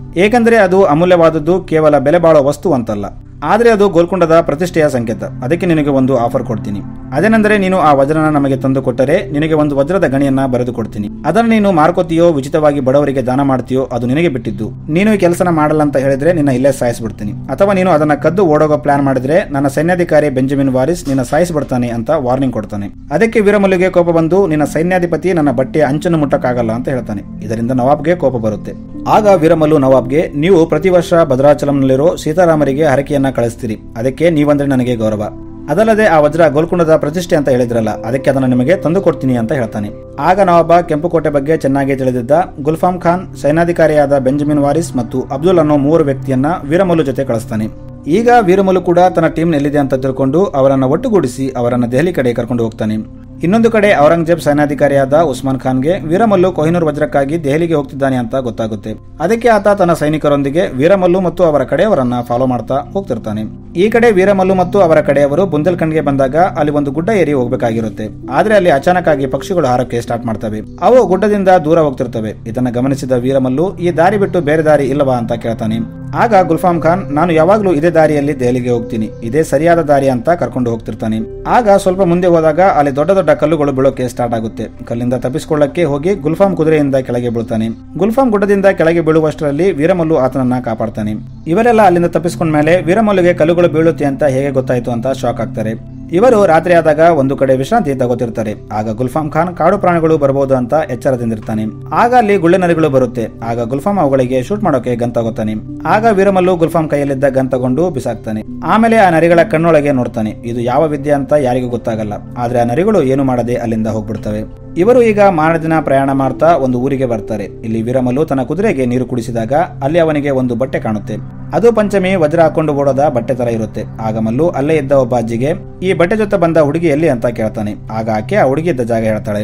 ಏಕೆಂದ್ರೆ ಅದು ಅಮೂಲ್ಯವಾದದ್ದು, ಕೇವಲ ಬೆಲೆ ಬಾಳೋ ವಸ್ತು ಅಂತಲ್ಲ. ಆದ್ರೆ ಅದು ಗೋಲ್ಕೊಂಡದ ಪ್ರತಿಷ್ಠೆಯ ಸಂಕೇತ. ಅದಕ್ಕೆ ನಿನಗೆ ಒಂದು ಆಫರ್ ಕೊಡ್ತೀನಿ. ಅದೇನೆಂದರೆ ನೀನು ಆ ವಜ್ರನ ನಮಗೆ ತಂದು ಕೊಟ್ಟರೆ ನಿನಗೆ ಒಂದು ವಜ್ರದ ಗಣಿಯನ್ನ ಬರೆದು ಕೊಡ್ತೀನಿ. ಅದನ್ನು ನೀನು ಮಾರ್ಕೋತೀಯೋ ಉಚಿತವಾಗಿ ಬಡವರಿಗೆ ದಾನ ಮಾಡ್ತೀಯೋ ಅದು ನಿನಗೆ ಬಿಟ್ಟಿದ್ದು. ನೀನು ಈ ಕೆಲಸನ ಮಾಡಲ್ಲ ಅಂತ ಹೇಳಿದ್ರೆ ನಿನ್ನ ಇಲ್ಲೇ ಸಾಯಿಸ್ಬಿಡ್ತೀನಿ. ಅಥವಾ ನೀನು ಅದನ್ನ ಕದ್ದು ಓಡೋಗೋ ಪ್ಲಾನ್ ಮಾಡಿದ್ರೆ ನನ್ನ ಸೈನ್ಯಾಧಿಕಾರಿ ಬೆಂಜಮಿನ್ ವಾರಿಸ್ ನಿನ್ನ ಸಾಯಿಸ್ಬಿಡ್ತಾನೆ ಅಂತ ವಾರ್ನಿಂಗ್ ಕೊಡ್ತಾನೆ. ಅದಕ್ಕೆ ವೀರಮಲ್ಲುಗೆ ಕೋಪ ಬಂದು ನಿನ್ನ ಸೈನ್ಯಾಧಿಪತಿ ನನ್ನ ಬಟ್ಟೆಯ ಅಂಚನ್ನು ಮುಟ್ಟಕ್ಕಾಗಲ್ಲ ಅಂತ ಹೇಳ್ತಾನೆ. ಇದರಿಂದ ನವಾಬ್ಗೆ ಕೋಪ ಬರುತ್ತೆ. ಆಗ ವೀರಮಲ್ಲು ನವಾಬ್ಗೆ, ನೀವು ಪ್ರತಿ ವರ್ಷ ಭದ್ರಾಚಲಂನಲ್ಲಿರೋ ಸೀತಾರಾಮರಿಗೆ ಹರಕೆಯನ್ನ ಕಳಿಸ್ತೀರಿ, ಅದಕ್ಕೆ ನೀವಂದ್ರೆ ನನಗೆ ಗೌರವ. ಅದಲ್ಲದೆ ಆ ವಜ್ರ ಗೋಲ್ಕೊಂಡದ ಪ್ರತಿಷ್ಠೆ ಅಂತ ಹೇಳಿದ್ರಲ್ಲ, ಅದಕ್ಕೆ ಅದನ್ನು ನಿಮಗೆ ತಂದು ಕೊಡ್ತೀನಿ ಅಂತ ಹೇಳ್ತಾನೆ. ಆಗ ನವಾಬ ಕೆಂಪುಕೋಟೆ ಬಗ್ಗೆ ಚೆನ್ನಾಗಿ ತಿಳಿದಿದ್ದ ಗುಲ್ಫಾಮ್ ಖಾನ್, ಸೈನ್ಯಾಧಿಕಾರಿಯಾದ ಬೆಂಜಮಿನ್ ವಾರಿಸ್ ಮತ್ತು ಅಬ್ದುಲ್ ಅನ್ನೋ 3 ವ್ಯಕ್ತಿಯನ್ನ ವೀರಮಲ್ಲು ಜೊತೆ ಕಳಿಸ್ತಾನೆ. ಈಗ ವೀರಮಲ್ಲು ಕೂಡ ತನ್ನ ಟೀಮ್ ಎಲ್ಲಿದೆ ಅಂತ ತಿಳ್ಕೊಂಡು ಅವರನ್ನ ಒಟ್ಟುಗೂಡಿಸಿ ಅವರನ್ನ ದೆಹಲಿ ಕಡೆ ಕರ್ಕೊಂಡು ಹೋಗ್ತಾನೆ. ಇನ್ನೊಂದು ಕಡೆ ಔರಂಗಜೇಬ್ ಸೈನ್ಯಾಧಿಕಾರಿಯಾದ ಉಸ್ಮಾನ್ ಖಾನ್ಗೆ ವೀರಮಲ್ಲು ಕೊಹಿನೂರ್ ವಜ್ರಕ್ಕಾಗಿ ದೆಹಲಿಗೆ ಹೋಗ್ತಿದ್ದಾನೆ ಅಂತ ಗೊತ್ತಾಗುತ್ತೆ. ಅದಕ್ಕೆ ಆತ ತನ್ನ ಸೈನಿಕರೊಂದಿಗೆ ವೀರಮಲ್ಲು ಮತ್ತು ಅವರ ಕಡೆಯವರನ್ನ ಫಾಲೋ ಮಾಡ್ತಾ ಹೋಗ್ತಿರ್ತಾನೆ. ಈ ಕಡೆ ವೀರಮಲ್ಲು ಮತ್ತು ಅವರ ಕಡೆಯವರು ಬುಂದೇಲ್ಖಂಡ್ಗೆ ಬಂದಾಗ ಅಲ್ಲಿ ಒಂದು ಗುಡ್ಡ ಏರಿ ಹೋಗಬೇಕಾಗಿರುತ್ತೆ. ಆದ್ರೆ ಅಲ್ಲಿ ಅಚಾನಕ್ ಆಗಿ ಪಕ್ಷಿಗಳು ಹಾರಕ್ಕೆ ಸ್ಟಾರ್ಟ್ ಮಾಡ್ತವೆ. ಅವು ಗುಡ್ಡದಿಂದ ದೂರ ಹೋಗ್ತಿರ್ತವೆ. ಇದನ್ನ ಗಮನಿಸಿದ ವೀರಮಲ್ಲು ಈ ದಾರಿ ಬಿಟ್ಟು ಬೇರೆ ದಾರಿ ಇಲ್ಲವಾ ಅಂತ ಕೇಳ್ತಾನೆ. ಆಗ ಗುಲ್ಫಾಮ್ ಖಾನ್, ನಾನು ಯಾವಾಗ್ಲೂ ಇದೇ ದಾರಿಯಲ್ಲಿ ದೆಹಲಿಗೆ ಹೋಗ್ತೀನಿ, ಇದೇ ಸರಿಯಾದ ದಾರಿ ಅಂತ ಕರ್ಕೊಂಡು ಹೋಗ್ತಿರ್ತಾನೆ. ಆಗ ಸ್ವಲ್ಪ ಮುಂದೆ ಹೋದಾಗ ಅಲ್ಲಿ ದೊಡ್ಡ ದೊಡ್ಡ ಕಲ್ಲುಗಳು ಬೀಳೋಕೆ ಸ್ಟಾರ್ಟ್ ಆಗುತ್ತೆ. ಕಲ್ಲಿಂದ ತಪ್ಪಿಸಿಕೊಳ್ಳಕ್ಕೆ ಹೋಗಿ ಗುಲ್ಫಾಮ್ ಕುದುರೆಯಿಂದ ಕೆಳಗೆ ಬೀಳ್ತಾನೆ. ಗುಲ್ಫಾಮ್ ಗುಡ್ಡದಿಂದ ಕೆಳಗೆ ಬೀಳುವಷ್ಟರಲ್ಲಿ ವೀರಮಲ್ಲು ಆತನನ್ನ ಕಾಪಾಡ್ತಾನೆ. ಇವರೆಲ್ಲ ಅಲ್ಲಿಂದ ತಪ್ಪಿಸಿಕೊಂಡ ಮೇಲೆ ವೀರಮಲ್ಲುಗೆ ಕಲ್ಲುಗಳು ಬೀಳುತ್ತೆ ಅಂತ ಹೇಗೆ ಗೊತ್ತಾಯ್ತು ಅಂತ ಶಾಕ್ ಆಗ್ತಾರೆ. ಇವರು ರಾತ್ರಿ ಆದಾಗ ಒಂದು ಕಡೆ ವಿಶ್ರಾಂತಿ ತಗೋತಿರ್ತಾರೆ. ಆಗ ಗುಲ್ಫಾಮ್ ಖಾನ್ ಕಾಡು ಪ್ರಾಣಿಗಳು ಬರಬಹುದು ಅಂತ ಎಚ್ಚರದಿಂದಿರ್ತಾನೆ. ಆಗ ಅಲ್ಲಿ ಗುಳ್ಳೆನರಿಗಳು ಬರುತ್ತೆ. ಆಗ ಗುಲ್ಫಾಮ್ ಅವುಗಳಿಗೆ ಶೂಟ್ ಮಾಡೋಕೆ ಗನ್ ತಗೋತಾನೆ. ಆಗ ವೀರಮಲ್ಲು ಗುಲ್ಫಾಮ್ ಕೈಯಲ್ಲಿದ್ದ ಗನ್ ತಗೊಂಡು ಬಿಸಾಕ್ತಾನೆ. ಆಮೇಲೆ ಆ ನರಿಗಳ ಕಣ್ಣೊಳಗೆ ನೋಡ್ತಾನೆ. ಇದು ಯಾವ ವಿದ್ಯೆ ಅಂತ ಯಾರಿಗೂ ಗೊತ್ತಾಗಲ್ಲ. ಆದ್ರೆ ಆ ನರಿಗಳು ಏನು ಮಾಡದೆ ಅಲ್ಲಿಂದ ಹೋಗ್ಬಿಡ್ತವೆ. ಇವರು ಈಗ ಮಾರನೇ ದಿನ ಪ್ರಯಾಣ ಮಾಡ್ತಾ ಒಂದು ಊರಿಗೆ ಬರ್ತಾರೆ. ಇಲ್ಲಿ ವೀರಮಲ್ಲು ತನ್ನ ಕುದುರೆಗೆ ನೀರು ಕುಡಿಸಿದಾಗ ಅಲ್ಲಿ ಅವನಿಗೆ ಒಂದು ಬಟ್ಟೆ ಕಾಣುತ್ತೆ. ಅದು ಪಂಚಮಿ ವಜ್ರ ಹಾಕೊಂಡು ಓಡೋದ ಬಟ್ಟೆ ತರ ಇರುತ್ತೆ. ಆಗ ಮಲ್ಲು ಅಲ್ಲೇ ಇದ್ದ ಒಬ್ಬ ಅಜ್ಜಿಗೆ ಈ ಬಟ್ಟೆ ಜೊತೆ ಬಂದ ಹುಡುಗಿ ಎಲ್ಲಿ ಅಂತ ಕೇಳ್ತಾನೆ. ಆಗ ಆಕೆ ಆ ಹುಡುಗಿ ಇದ್ದ ಜಾಗ ಹೇಳ್ತಾಳೆ.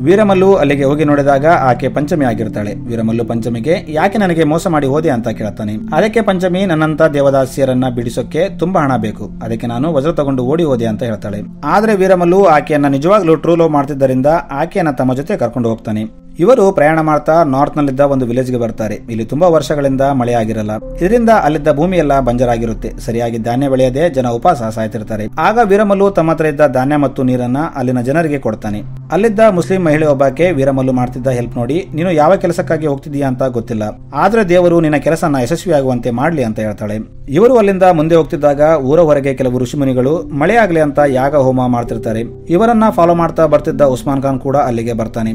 ವೀರಮಲ್ಲು ಅಲ್ಲಿಗೆ ಹೋಗಿ ನೋಡಿದಾಗ ಆಕೆ ಪಂಚಮಿ ಆಗಿರ್ತಾಳೆ. ವೀರಮಲ್ಲು ಪಂಚಮಿಗೆ ಯಾಕೆ ನನಗೆ ಮೋಸ ಮಾಡಿ ಹೋದೆ ಅಂತ ಕೇಳ್ತಾನೆ. ಅದಕ್ಕೆ ಪಂಚಮಿ, ನನ್ನಂತ ದೇವದಾಸಿಯರನ್ನ ಬಿಡಿಸೋಕೆ ತುಂಬಾ ಹಣ ಬೇಕು, ಅದಕ್ಕೆ ನಾನು ವಜ್ರ ತಗೊಂಡು ಓಡಿ ಹೋದೆ ಅಂತ ಹೇಳ್ತಾಳೆ. ಆದ್ರೆ ವೀರಮಲ್ಲು ಆಕೆಯನ್ನ ನಿಜವಾಗ್ಲೂ ಟ್ರೂ ಲವ್ ಮಾಡ್ತಿದ್ದರಿಂದ ಆಕೆಯನ್ನ ತಮ್ಮ ಜೊತೆ ಕರ್ಕೊಂಡು ಹೋಗ್ತಾನೆ. ಇವರು ಪ್ರಯಾಣ ಮಾಡ್ತಾ ನಾರ್ತ್ ನಲ್ಲಿದ್ದ ಒಂದು ವಿಲೇಜ್ಗೆ ಬರ್ತಾರೆ. ಇಲ್ಲಿ ತುಂಬಾ ವರ್ಷಗಳಿಂದ ಮಳೆ ಆಗಿರಲ್ಲ. ಇದರಿಂದ ಅಲ್ಲಿದ್ದ ಭೂಮಿ ಎಲ್ಲ ಬಂಜರಾಗಿರುತ್ತೆ. ಸರಿಯಾಗಿ ಧಾನ್ಯ ಬೆಳೆಯದೆ ಜನ ಉಪವಾಸ ಸಾಯ್ತಿರ್ತಾರೆ. ಆಗ ವೀರಮಲ್ಲು ತಮ್ಮ ಹತ್ರ ಇದ್ದ ಧಾನ್ಯ ಮತ್ತು ನೀರನ್ನ ಅಲ್ಲಿನ ಜನರಿಗೆ ಕೊಡ್ತಾನೆ. ಅಲ್ಲಿದ್ದ ಮುಸ್ಲಿಂ ಮಹಿಳೆ ಒಬ್ಬಾಕೆ ವೀರಮಲ್ಲು ಮಾಡ್ತಿದ್ದ ಹೆಲ್ಪ್ ನೋಡಿ, ನೀನು ಯಾವ ಕೆಲಸಕ್ಕಾಗಿ ಹೋಗ್ತಿದೀಯಾ ಅಂತ ಗೊತ್ತಿಲ್ಲ, ಆದ್ರೆ ದೇವರು ನಿನ್ನ ಕೆಲಸನ ಯಶಸ್ವಿಯಾಗುವಂತೆ ಮಾಡ್ಲಿ ಅಂತ ಹೇಳ್ತಾಳೆ. ಇವರು ಅಲ್ಲಿಂದ ಮುಂದೆ ಹೋಗ್ತಿದ್ದಾಗ ಊರ ಹೊರಗೆ ಕೆಲವು ಋಷಿಮುನಿಗಳು ಮಳೆ ಆಗ್ಲಿ ಅಂತ ಯಾಗ ಹೋಮ ಮಾಡ್ತಿರ್ತಾರೆ. ಇವರನ್ನ ಫಾಲೋ ಮಾಡ್ತಾ ಬರ್ತಿದ್ದ ಉಸ್ಮಾನ್ ಖಾನ್ ಕೂಡ ಅಲ್ಲಿಗೆ ಬರ್ತಾನೆ.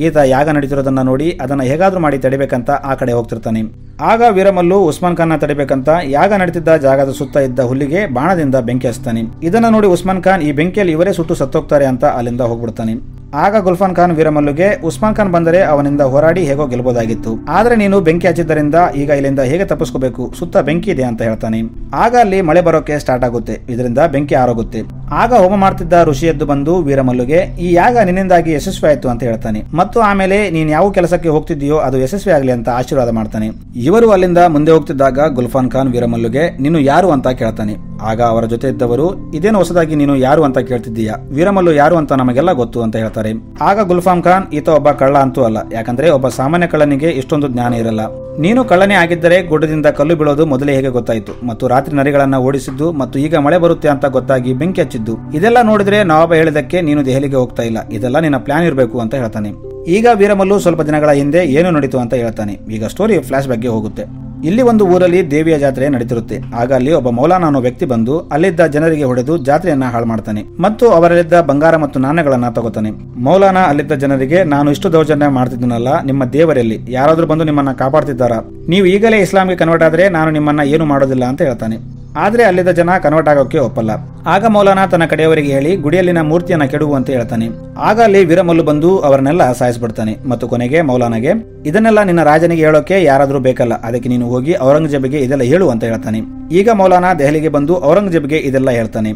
ಈತ ಯಾಗ ನಡೀತಿರೋದನ್ನ ನೋಡಿ ಅದನ್ನ ಹೇಗಾದ್ರೂ ಮಾಡಿ ತಡಿಬೇಕಂತ ಆ ಕಡೆ ಹೋಗ್ತಿರ್ತಾನೆ. ಆಗ ವೀರಮಲ್ಲು ಉಸ್ಮಾನ್ ಖಾನ್ ತಡಿಬೇಕಂತ ಯಾಗ ನಡೀತಿದ್ದ ಜಾಗದ ಸುತ್ತ ಇದ್ದ ಹುಲ್ಲಿಗೆ ಬಾಣದಿಂದ ಬೆಂಕಿ ಹಚ್ತಾನೆ. ಇದನ್ನ ನೋಡಿ ಉಸ್ಮಾನ್ ಖಾನ್ ಈ ಬೆಂಕಿಯಲ್ಲಿ ಇವರೇ ಸುಟ್ಟು ಸತ್ತೋಗ್ತಾರೆ ಅಂತ ಅಲ್ಲಿಂದ ಹೋಗ್ಬಿಡ್ತಾನೆ. ಆಗ ಗುಲ್ಫಾನ್ ಖಾನ್ ವೀರಮಲ್ಲುಗೆ ಉಸ್ಮಾನ್ ಖಾನ್ ಬಂದರೆ ಅವನಿಂದ ಹೋರಾಡಿ ಹೇಗೋ ಗೆಲ್ಲಬಹುದಾಗಿತ್ತು, ಆದ್ರೆ ನೀನು ಬೆಂಕಿ ಹಚ್ಚಿದ್ದರಿಂದ ಈಗ ಇಲ್ಲಿಂದ ಹೇಗೆ ತಪ್ಪಿಸ್ಕೋಬೇಕು, ಸುತ್ತ ಬೆಂಕಿ ಇದೆ ಅಂತ ಹೇಳ್ತಾನೆ. ಆಗ ಅಲ್ಲಿ ಮಳೆ ಬರೋಕೆ ಸ್ಟಾರ್ಟ್ ಆಗುತ್ತೆ, ಇದರಿಂದ ಬೆಂಕಿ ಆರೋಗುತ್ತೆ. ಆಗ ಹೋಮ ಮಾಡ್ತಿದ್ದ ಋಷಿ ಎದ್ದು ಬಂದು ವೀರಮಲ್ಲುಗೆ ಈ ಯಾಗ ನಿನ್ನಿಂದಾಗಿ ಯಶಸ್ವಿ ಆಯ್ತು ಅಂತ ಹೇಳ್ತಾನೆ. ಮತ್ತು ಆಮೇಲೆ ನೀನ್ ಯಾವ ಕೆಲಸಕ್ಕೆ ಹೋಗ್ತಿದ್ದೀಯೋ ಅದು ಯಶಸ್ವಿ ಆಗ್ಲಿ ಅಂತ ಆಶೀರ್ವಾದ ಮಾಡ್ತಾನೆ. ಇವರು ಅಲ್ಲಿಂದ ಮುಂದೆ ಹೋಗ್ತಿದ್ದಾಗ ಗುಲ್ಫಾನ್ ಖಾನ್ ವೀರಮಲ್ಲುಗೆ ನೀನು ಯಾರು ಅಂತ ಕೇಳ್ತಾನೆ. ಆಗ ಅವರ ಜೊತೆ ಇದ್ದವರು ಇದೇನು ಹೊಸದಾಗಿ ನೀನು ಯಾರು ಅಂತ ಕೇಳ್ತಿದ್ದೀಯಾ, ವೀರಮಲ್ಲು ಯಾರು ಅಂತ ನಮಗೆಲ್ಲ ಗೊತ್ತು ಅಂತ ಹೇಳ್ತಾರೆ. ಆಗ ಗುಲ್ಫಾನ್ ಖಾನ್ ಈತ ಒಬ್ಬ ಕಳ್ಳ ಅಂತೂ ಅಲ್ಲ, ಯಾಕಂದ್ರೆ ಒಬ್ಬ ಸಾಮಾನ್ಯ ಕಳ್ಳನಿಗೆ ಇಷ್ಟೊಂದು ಜ್ಞಾನ ಇರಲ್ಲ. ನೀನು ಕಳ್ಳನೇ ಆಗಿದ್ದರೆ ಗುಡ್ಡದಿಂದ ಕಲ್ಲು ಬೀಳೋದು ಮೊದಲೇ ಹೇಗೆ ಗೊತ್ತಾಯ್ತು, ಮತ್ತು ರಾತ್ರಿ ನರಿಗಳನ್ನ ಓಡಿಸಿದ್ದು ಮತ್ತು ಈಗ ಮಳೆ ಬರುತ್ತೆ ಅಂತ ಗೊತ್ತಾಗಿ ಬೆಂಕಿ ಹಚ್ಚಿದ್ದು, ಇದೆಲ್ಲ ನೋಡಿದ್ರೆ ನವಾಬ ಹೇಳಿದಕ್ಕೆ ನೀನು ದೆಹಲಿಗೆ ಹೋಗ್ತಾ ಇಲ್ಲ, ಇದೆಲ್ಲ ನಿನ್ನ ಪ್ಲಾನ್ ಇರಬೇಕು ಅಂತ ಹೇಳ್ತಾನೆ. ಈಗ ವೀರಮಲ್ಲು ಸ್ವಲ್ಪ ದಿನಗಳ ಹಿಂದೆ ಏನು ನಡೀತು ಅಂತ ಹೇಳ್ತಾನೆ. ಈಗ ಸ್ಟೋರಿ ಫ್ಲಾಶ್ ಬ್ಯಾಕ್ಗೆ ಹೋಗುತ್ತೆ. ಇಲ್ಲಿ ಒಂದು ಊರಲ್ಲಿ ದೇವಿಯ ಜಾತ್ರೆ ನಡೀತಿರುತ್ತೆ. ಆಗ ಅಲ್ಲಿ ಒಬ್ಬ ಮೌಲಾನ ಅನ್ನೋ ವ್ಯಕ್ತಿ ಬಂದು ಅಲ್ಲಿದ್ದ ಜನರಿಗೆ ಹೊಡೆದು ಜಾತ್ರೆಯನ್ನ ಹಾಳು ಮಾಡ್ತಾನೆ ಮತ್ತು ಅವರಲ್ಲಿದ್ದ ಬಂಗಾರ ಮತ್ತು ನಾಣ್ಯಗಳನ್ನ ತಗೋತಾನೆ. ಮೌಲಾನ ಅಲ್ಲಿದ್ದ ಜನರಿಗೆ ನಾನು ಇಷ್ಟು ದೌರ್ಜನ್ಯ ಮಾಡ್ತಿದ್ದನಲ್ಲ, ನಿಮ್ಮ ದೇವರಲ್ಲಿ ಯಾರಾದ್ರೂ ಬಂದು ನಿಮ್ಮನ್ನ ಕಾಪಾಡ್ತಿದ್ದಾರಾ, ನೀವು ಈಗಲೇ ಇಸ್ಲಾಂಗೆ ಕನ್ವರ್ಟ್ ಆದ್ರೆ ನಾನು ನಿಮ್ಮನ್ನ ಏನು ಮಾಡೋದಿಲ್ಲ ಅಂತ ಹೇಳ್ತಾನೆ. ಆದ್ರೆ ಅಲ್ಲಿದ್ದ ಜನ ಕನ್ವರ್ಟ್ ಆಗೋಕೆ ಒಪ್ಪಲ್ಲ. ಆಗ ಮೌಲಾನ ತನ್ನ ಕಡೆಯವರಿಗೆ ಹೇಳಿ ಗುಡಿಯಲ್ಲಿನ ಮೂರ್ತಿಯನ್ನ ಕೆಡುವಂತ ಹೇಳ್ತಾನೆ. ಆಗ ಅಲ್ಲಿ ವೀರಮಲ್ಲು ಬಂದು ಅವರನ್ನೆಲ್ಲ ಸಾಯಿಸ್ಬಿಡ್ತಾನೆ ಮತ್ತು ಕೊನೆಗೆ ಮೌಲಾನಾಗೆ ಇದನ್ನೆಲ್ಲ ನಿನ್ನ ರಾಜನಿಗೆ ಹೇಳೋಕೆ ಯಾರಾದ್ರೂ ಬೇಕಲ್ಲ, ಅದಕ್ಕೆ ನೀನು ಹೋಗಿ ಔರಂಗಜೇಬ್ಗೆ ಇದೆಲ್ಲ ಹೇಳು ಅಂತ ಹೇಳ್ತಾನೆ. ಈಗ ಮೌಲಾನ ದೆಹಲಿಗೆ ಬಂದು ಔರಂಗಜೇಬ್ಗೆ ಇದೆಲ್ಲ ಹೇಳ್ತಾನೆ.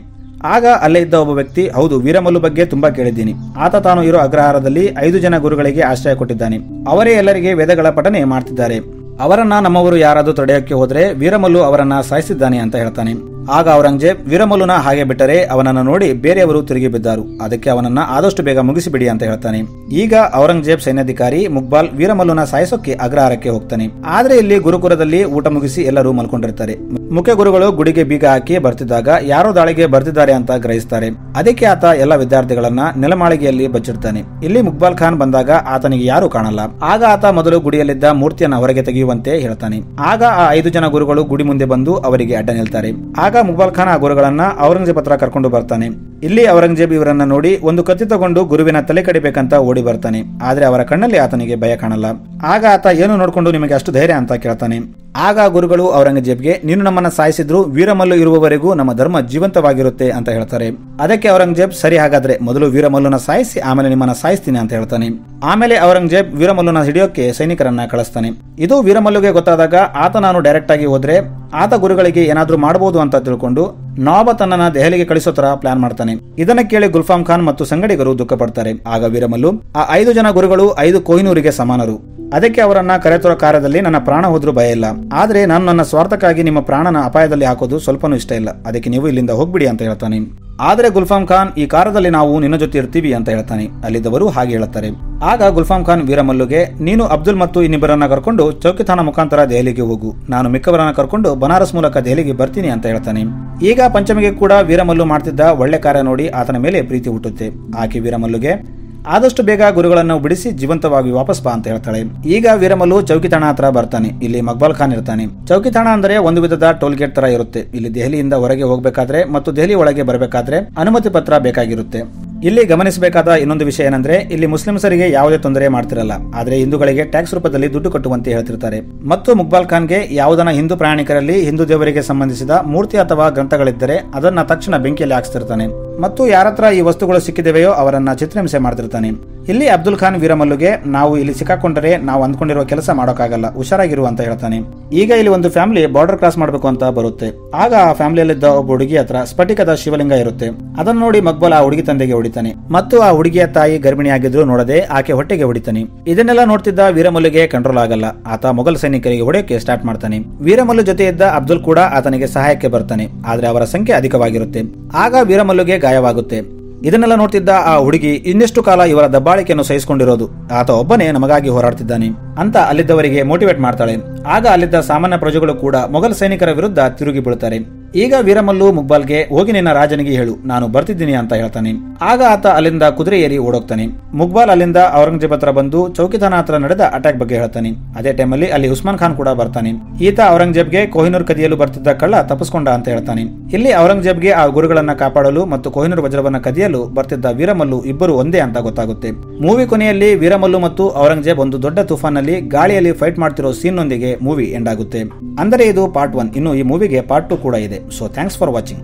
ಆಗ ಅಲ್ಲೇ ಇದ್ದ ಒಬ್ಬ ವ್ಯಕ್ತಿ, ಹೌದು ವೀರಮಲ್ಲು ಬಗ್ಗೆ ತುಂಬಾ ಕೇಳಿದ್ದೀನಿ, ಆತ ತಾನು ಇರೋ ಅಗ್ರಹಾರದಲ್ಲಿ 5 ಜನ ಗುರುಗಳಿಗೆ ಆಶ್ರಯ ಕೊಟ್ಟಿದ್ದಾನೆ, ಅವರೇ ಎಲ್ಲರಿಗೆ ವೇದಗಳ ಪಠನೆ ಮಾಡ್ತಿದ್ದಾರೆ, ಅವರನ್ನ ನಮ್ಮವರು ಯಾರಾದ್ರೂ ತಡೆಯೋಕೆ ಹೋದ್ರೆ ವೀರಮಲ್ಲು ಅವರನ್ನ ಸಾಯಿಸಿದ್ದಾನೆ ಅಂತ ಹೇಳ್ತಾನೆ. ಆಗ ಔರಂಗಜೇಬ್ ವೀರಮಲ್ಲುನ ಹಾಗೆ ಬಿಟ್ಟರೆ ಅವನನ್ನು ನೋಡಿ ಬೇರೆಯವರು ತಿರುಗಿ ಬಿದ್ದಾರು, ಅದಕ್ಕೆ ಅವನನ್ನ ಆದಷ್ಟು ಬೇಗ ಮುಗಿಸಿಬಿಡಿ ಅಂತ ಹೇಳ್ತಾನೆ. ಈಗ ಔರಂಗಜೇಬ್ ಸೈನ್ಯಾಧಿಕಾರಿ ಮುಕ್ಬಾಲ್ ವೀರಮಲ್ಲುನ ಸಾಯಿಸೋಕೆ ಅಗ್ರಹಾರಕ್ಕೆ ಹೋಗ್ತಾನೆ. ಆದ್ರೆ ಇಲ್ಲಿ ಗುರುಕುಲದಲ್ಲಿ ಊಟ ಮುಗಿಸಿ ಎಲ್ಲರೂ ಮಲ್ಕೊಂಡಿರ್ತಾರೆ. ಮುಖ್ಯ ಗುರುಗಳು ಗುಡಿಗೆ ಬೀಗ ಹಾಕಿ ಬರ್ತಿದ್ದಾಗ ಯಾರೋ ದಾಳಿಗೆ ಬರ್ತಿದ್ದಾರೆ ಅಂತ ಗ್ರಹಿಸ್ತಾರೆ. ಅದಕ್ಕೆ ಆತ ಎಲ್ಲ ವಿದ್ಯಾರ್ಥಿಗಳನ್ನ ನೆಲಮಾಳಿಗೆಯಲ್ಲಿ ಬಚ್ಚಿಡ್ತಾನೆ. ಇಲ್ಲಿ ಮುಕ್ಬಾಲ್ ಖಾನ್ ಬಂದಾಗ ಆತನಿಗೆ ಯಾರು ಕಾಣಲ್ಲ. ಆಗ ಆತ ಮೊದಲು ಗುಡಿಯಲ್ಲಿದ್ದ ಮೂರ್ತಿಯನ್ನ ಹೊರಗೆ ತೆಗೆಯುವಂತೆ ಹೇಳ್ತಾನೆ. ಆಗ ಆ 5 ಜನ ಗುರುಗಳು ಗುಡಿ ಮುಂದೆ ಬಂದು ಅವರಿಗೆ ಅಡ್ಡ ನಿಲ್ತಾರೆ. ಆಗ ಮುಕ್ಬಾಲ್ ಖಾನ್ ಆ ಗುರುಗಳನ್ನ ಔರಂಗಜೇಬ್ ಹತ್ರ ಕರ್ಕೊಂಡು ಬರ್ತಾನೆ. ಇಲ್ಲಿ ಔರಂಗಜೇಬ್ ಇವರನ್ನ ನೋಡಿ ಒಂದು ಕತ್ತಿ ತಗೊಂಡು ಗುರುವಿನ ತಲೆ ಕಡಿಬೇಕಂತ ಓಡಿ ಬರ್ತಾನೆ. ಆದ್ರೆ ಅವರ ಕಣ್ಣಲ್ಲಿ ಆತನಿಗೆ ಭಯ ಕಾಣಲ್ಲ. ಆಗ ಆತ ಏನು ನೋಡ್ಕೊಂಡು ನಿಮಗೆ ಅಷ್ಟು ಧೈರ್ಯ ಅಂತ ಕೇಳ್ತಾನೆ. ಆಗ ಗುರುಗಳು ಔರಂಗಜೇಬ್ಗೆ ನೀನು ನಮ್ಮನ್ನ ಸಾಯಿಸಿದ್ರು ವೀರಮಲ್ಲು ಇರುವವರೆಗೂ ನಮ್ಮ ಧರ್ಮ ಜೀವಂತವಾಗಿರುತ್ತೆ ಅಂತ ಹೇಳ್ತಾರೆ. ಅದಕ್ಕೆ ಔರಂಗಜೇಬ್ ಸರಿ, ಹಾಗಾದ್ರೆ ಮೊದಲು ವೀರಮಲ್ಲುನ ಸಾಯಿಸಿ ಆಮೇಲೆ ನಿಮ್ಮನ್ನ ಸಾಯಿಸ್ತೀನಿ ಅಂತ ಹೇಳ್ತಾನೆ. ಆಮೇಲೆ ಔರಂಗಜೇಬ್ ವೀರಮಲ್ಲುನ ಹಿಡಿಯೋಕೆ ಸೈನಿಕರನ್ನ ಕಳಿಸ್ತಾನೆ. ಇದು ವೀರಮಲ್ಲುಗೆ ಗೊತ್ತಾದಾಗ ಆತ ನಾನು ಡೈರೆಕ್ಟ್ ಆಗಿ ಹೋದ್ರೆ ಆತ ಗುರುಗಳಿಗೆ ಏನಾದ್ರೂ ಮಾಡಬಹುದು ಅಂತ ತಿಳ್ಕೊಂಡು ನವಾಬ ತನ್ನನ್ನ ದೆಹಲಿಗೆ ಕಳಿಸೋ ತರ ಪ್ಲಾನ್ ಮಾಡ್ತಾನೆ. ಇದನ್ನ ಕೇಳಿ ಗುಲ್ಫಾಮ್ ಖಾನ್ ಮತ್ತು ಸಂಗಡಿಗರು ದುಃಖ ಪಡ್ತಾರೆ. ಆಗ ವೀರಮಲ್ಲು ಆ 5 ಜನ ಗುರುಗಳು 5 ಕೊಹಿನೂರಿಗೆ ಸಮಾನರು, ಅದಕ್ಕೆ ಅವರನ್ನ ಕರೆತರೋ ಕಾರ್ಯದಲ್ಲಿ ನನ್ನ ಪ್ರಾಣ ಹೋದ್ರೂ ಭಯ ಇಲ್ಲ, ಆದ್ರೆ ನಾನು ನನ್ನ ಸ್ವಾರ್ಥಕ್ಕಾಗಿ ನಿಮ್ಮ ಪ್ರಾಣನ ಅಪಾಯದಲ್ಲಿ ಹಾಕೋದು ಸ್ವಲ್ಪನೂ ಇಷ್ಟ ಇಲ್ಲ, ಅದಕ್ಕೆ ನೀವು ಇಲ್ಲಿಂದ ಹೋಗ್ಬಿಡಿ ಅಂತ ಹೇಳ್ತಾನೆ. ಆದ್ರೆ ಗುಲ್ಫಾಮ್ ಖಾನ್ ಈ ಕಾರ್ಯದಲ್ಲಿ ನಾವು ನಿನ್ನ ಜೊತೆ ಇರ್ತೀವಿ ಅಂತ ಹೇಳ್ತಾನೆ. ಅಲ್ಲಿದ್ದವರು ಹಾಗೆ ಹೇಳುತ್ತಾರೆ. ಆಗ ಗುಲ್ಫಾಮ್ ಖಾನ್ ವೀರಮಲ್ಲುಗೆ ನೀನು ಅಬ್ದುಲ್ ಮತ್ತು ಇನ್ನಿಬ್ಬರನ್ನ ಕರ್ಕೊಂಡು ಚೌಕಿಥಾನ ಮುಖಾಂತರ ದೆಹಲಿಗೆ ಹೋಗು, ನಾನು ಮಿಕ್ಕವರನ್ನ ಕರ್ಕೊಂಡು ಬನಾರಸ್ ಮೂಲಕ ದೆಹಲಿಗೆ ಬರ್ತೀನಿ ಅಂತ ಹೇಳ್ತಾನೆ. ಈಗ ಪಂಚಮಿಗೆ ಕೂಡ ವೀರಮಲ್ಲು ಮಾಡ್ತಿದ್ದ ಒಳ್ಳೆ ಕಾರ್ಯ ನೋಡಿ ಆತನ ಮೇಲೆ ಪ್ರೀತಿ ಹುಟ್ಟುತ್ತೆ. ಆಕೆ ವೀರಮಲ್ಲುಗೆ ಆದಷ್ಟು ಬೇಗ ಗುರುಗಳನ್ನು ಬಿಡಿಸಿ ಜೀವಂತವಾಗಿ ವಾಪಸ್ ಬಾ ಅಂತ ಹೇಳ್ತಾಳೆ. ಈಗ ವೀರಮಲ್ಲು ಚೌಕಿತಾಣ ಹತ್ರ ಬರ್ತಾನೆ. ಇಲ್ಲಿ ಮಕ್ಬಾಲ್ ಖಾನ್ ಇರ್ತಾನೆ. ಚೌಕಿತಾಣ ಅಂದ್ರೆ ಒಂದು ವಿಧದ ಟೋಲ್ ಗೇಟ್ ತರ ಇರುತ್ತೆ. ಇಲ್ಲಿ ದೆಹಲಿಯಿಂದ ಹೊರಗೆ ಹೋಗಬೇಕಾದ್ರೆ ಮತ್ತು ದೆಹಲಿ ಒಳಗೆ ಬರಬೇಕಾದ್ರೆ ಅನುಮತಿ ಪತ್ರ ಬೇಕಾಗಿರುತ್ತೆ. ಇಲ್ಲಿ ಗಮನಿಸಬೇಕಾದ ಇನ್ನೊಂದು ವಿಷಯ ಏನಂದ್ರೆ ಇಲ್ಲಿ ಮುಸ್ಲಿಮ್ಸರಿಗೆ ಯಾವುದೇ ತೊಂದರೆ ಮಾಡ್ತಿರಲ್ಲ, ಆದ್ರೆ ಹಿಂದೂಗಳಿಗೆ ಟ್ಯಾಕ್ಸ್ ರೂಪದಲ್ಲಿ ದುಡ್ಡು ಕಟ್ಟುವಂತೆ ಹೇಳ್ತಿರ್ತಾರೆ. ಮತ್ತು ಮುಕ್ಬಾಲ್ ಖಾನ್ಗೆ ಯಾವುದನ್ನ ಹಿಂದೂ ಪ್ರಯಾಣಿಕರಲ್ಲಿ ಹಿಂದೂ ದೇವರಿಗೆ ಸಂಬಂಧಿಸಿದ ಮೂರ್ತಿ ಅಥವಾ ಗ್ರಂಥಗಳಿದ್ದರೆ ಅದನ್ನ ತಕ್ಷಣ ಬೆಂಕಿಯಲ್ಲಿ ಹಾಕಿಸ್ತಿರ್ತಾನೆ ಮತ್ತು ಯಾರತ್ರ ಈ ವಸ್ತುಗಳು ಸಿಕ್ಕಿದೆವೆಯೋ ಅವರನ್ನ ಚಿತ್ರಹಿಂಸೆ ಮಾಡ್ತಿರ್ತಾನೆ. ಇಲ್ಲಿ ಅಬ್ದುಲ್ ಖಾನ್ ವೀರಮಲ್ಲುಗೆ ನಾವು ಇಲ್ಲಿ ಸಿಕ್ಕಾಕೊಂಡ್ರೆ ನಾವು ಅಂದ್ಕೊಂಡಿರುವ ಕೆಲಸ ಮಾಡೋಕ್ಕಾಗಲ್ಲ, ಹುಷಾರಾಗಿರು ಅಂತ ಹೇಳ್ತಾನೆ. ಈಗ ಇಲ್ಲಿ ಒಂದು ಫ್ಯಾಮಿಲಿ ಬಾರ್ಡರ್ ಕ್ರಾಸ್ ಮಾಡಬೇಕು ಅಂತ ಬರುತ್ತೆ. ಆಗ ಆ ಫ್ಯಾಮಿಲಿಯಲ್ಲಿದ್ದ ಒಬ್ಬ ಹುಡುಗಿ ಹತ್ರ ಸ್ಫಟಿಕದ ಶಿವಲಿಂಗ ಇರುತ್ತೆ. ಅದನ್ನ ನೋಡಿ ಮಕ್ಬಲ್ ಆ ಹುಡುಗಿ ತಂದೆಗೆ ಹೊಡಿತಾನೆ ಮತ್ತು ಆ ಹುಡುಗಿಯ ತಾಯಿ ಗರ್ಭಿಣಿಯಾಗಿದ್ರು ನೋಡದೆ ಆಕೆ ಹೊಟ್ಟೆಗೆ ಹೊಡಿತಾನೆ. ಇದನ್ನೆಲ್ಲ ನೋಡ್ತಿದ್ದ ವೀರಮಲ್ಲುಗೆ ಕಂಟ್ರೋಲ್ ಆಗಲ್ಲ. ಆತ ಮೊಘಲ್ ಸೈನಿಕರಿಗೆ ಹೊಡೆಯೋಕೆ ಸ್ಟಾರ್ಟ್ ಮಾಡ್ತಾನೆ. ವೀರಮಲ್ಲು ಜೊತೆ ಇದ್ದ ಅಬ್ದುಲ್ ಕೂಡ ಆತನಿಗೆ ಸಹಾಯಕ್ಕೆ ಬರ್ತಾನೆ, ಆದ್ರೆ ಅವರ ಸಂಖ್ಯೆ ಅಧಿಕವಾಗಿರುತ್ತೆ. ಆಗ ವೀರಮಲ್ಲುಗೆ ಗಾಯವಾಗುತ್ತೆ. ಇದನ್ನೆಲ್ಲ ನೋಡ್ತಿದ್ದ ಆ ಹುಡುಗಿ ಇನ್ನೆಷ್ಟು ಕಾಲ ಇವರ ದಬ್ಬಾಳಿಕೆಯನ್ನು ಸಹಿಸಿಕೊಂಡಿರೋದು, ಆತ ಒಬ್ಬನೇ ನಮಗಾಗಿ ಹೋರಾಡ್ತಿದ್ದಾನೆ ಅಂತ ಅಲ್ಲಿದ್ದವರಿಗೆ ಮೋಟಿವೇಟ್ ಮಾಡ್ತಾಳೆ. ಆಗ ಅಲ್ಲಿದ್ದ ಸಾಮಾನ್ಯ ಪ್ರಜೆಗಳು ಕೂಡ ಮೊಘಲ್ ಸೈನಿಕರ ವಿರುದ್ಧ ತಿರುಗಿ ಬೀಳುತ್ತಾರೆ. ಈಗ ವೀರಮಲ್ಲು ಮುಗ್ಬಾಲ್ಗೆ ಹೋಗಿ ನಿನ್ನ ರಾಜನಿಗೆ ಹೇಳು ನಾನು ಬರ್ತಿದ್ದೀನಿ ಅಂತ ಹೇಳ್ತಾನೆ. ಆಗ ಆತ ಅಲ್ಲಿಂದ ಕುದುರೆ ಏರಿ ಓಡೋಗ್ತಾನೆ. ಮುಗ್ಬಾಲ್ ಅಲ್ಲಿಂದ ಔರಂಗಜೇಬ್ ಹತ್ರ ಬಂದು ಚೌಕಿದಾನ ಹತ್ರ ನಡೆದ ಅಟ್ಯಾಕ್ ಬಗ್ಗೆ ಹೇಳ್ತಾನೆ. ಅದೇ ಟೈಮಲ್ಲಿ ಅಲ್ಲಿ ಉಸ್ಮಾನ್ ಖಾನ್ ಕೂಡ ಬರ್ತಾನೆ. ಈತ ಔರಂಗಜೇಬ್ಗೆ ಕೊಹಿನೂರ್ ಕದಿಯಲು ಬರ್ತಿದ್ದ ಕಳ್ಳ ತಪ್ಪಿಸ್ಕೊಂಡ ಅಂತ ಹೇಳ್ತಾನೆ. ಇಲ್ಲಿ ಔರಂಗಜೇಬ್ಗೆ ಆ ಗುರುಗಳನ್ನ ಕಾಪಾಡಲು ಮತ್ತು ಕೊಹಿನೂರ್ ವಜ್ರವನ್ನ ಕದಿಯಲು ಬರ್ತಿದ್ದ ವೀರಮಲ್ಲು ಇಬ್ಬರು ಒಂದೇ ಅಂತ ಗೊತ್ತಾಗುತ್ತೆ. ಮೂವಿ ಕೊನೆಯಲ್ಲಿ ವೀರಮಲ್ಲು ಮತ್ತು ಔರಂಗಜೇಬ್ ಒಂದು ದೊಡ್ಡ ತುಫಾನಲ್ಲಿ ಗಾಳಿಯಲ್ಲಿ ಫೈಟ್ ಮಾಡ್ತಿರೋ ಸೀನ್ ನೊಂದಿಗೆ ಮೂವಿ ಎಂಡ್ ಆಗುತ್ತೆ. ಅಂದರೆ ಇದು ಪಾರ್ಟ್ 1. ಇನ್ನು ಈ ಮೂವಿಗೆ ಪಾರ್ಟ್ 2 ಕೂಡ ಇದೆ. So thanks for watching.